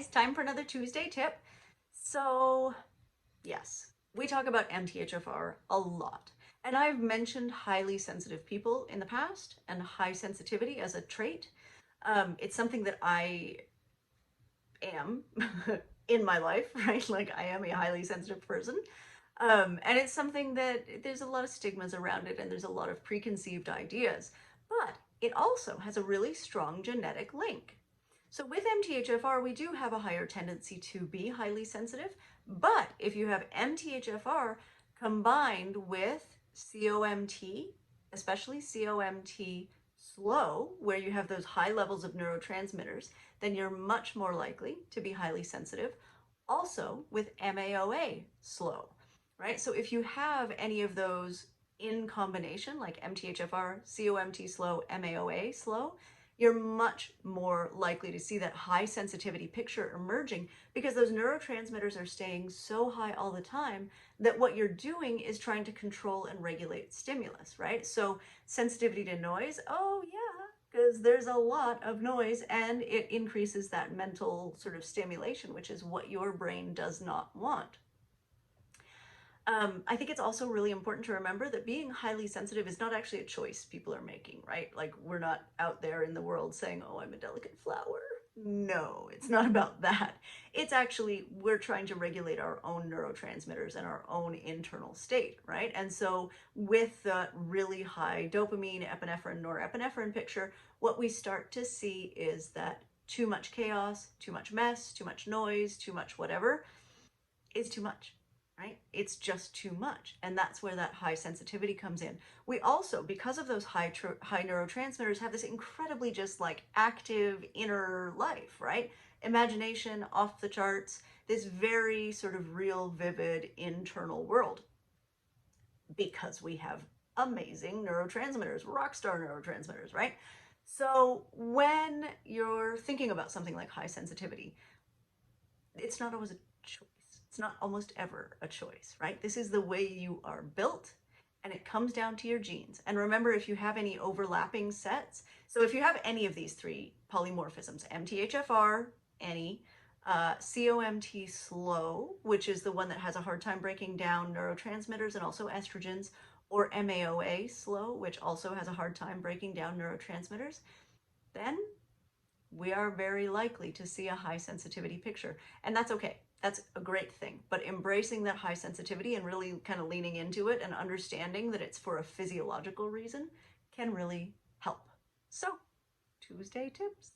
guys, time for another Tuesday tip. So, yes, we talk about MTHFR a lot. And I've mentioned highly sensitive people in the past and high sensitivity as a trait. It's something that I am in my life, right? Like I am a highly sensitive person. And it's something that there's a lot of stigmas around it and there's a lot of preconceived ideas. But it also has a really strong genetic link. So with MTHFR, we do have a higher tendency to be highly sensitive, but if you have MTHFR combined with COMT, especially COMT slow, where you have those high levels of neurotransmitters, then you're much more likely to be highly sensitive. Also with MAOA slow, right? So if you have any of those in combination, like MTHFR, COMT slow, MAOA slow, you're much more likely to see that high sensitivity picture emerging because those neurotransmitters are staying so high all the time that what you're doing is trying to control and regulate stimulus, right? So sensitivity to noise, oh yeah, because there's a lot of noise and it increases that mental sort of stimulation, which is what your brain does not want. I think it's also really important to remember that being highly sensitive is not actually a choice people are making, right? Like we're not out there in the world saying, oh, I'm a delicate flower. No, it's not about that. It's actually, we're trying to regulate our own neurotransmitters and our own internal state, right? And so with the really high dopamine, epinephrine, norepinephrine picture, what we start to see is that too much chaos, too much mess, too much noise, too much whatever is too much. Right? It's just too much. And that's where that high sensitivity comes in. We also, because of those high neurotransmitters, have this incredibly just like active inner life, right? Imagination off the charts, this very sort of real, vivid internal world. Because we have amazing neurotransmitters, rock star neurotransmitters, right? So when you're thinking about something like high sensitivity, it's not always a choice. It's not almost ever a choice, right? This is the way you are built and it comes down to your genes. And remember, if you have any overlapping sets, so if you have any of these three polymorphisms, MTHFR, any, COMT slow, which is the one that has a hard time breaking down neurotransmitters and also estrogens, or MAOA slow, which also has a hard time breaking down neurotransmitters, then we are very likely to see a high sensitivity picture. And that's okay. That's a great thing. But embracing that high sensitivity and really kind of leaning into it and understanding that it's for a physiological reason can really help. So, Tuesday tips.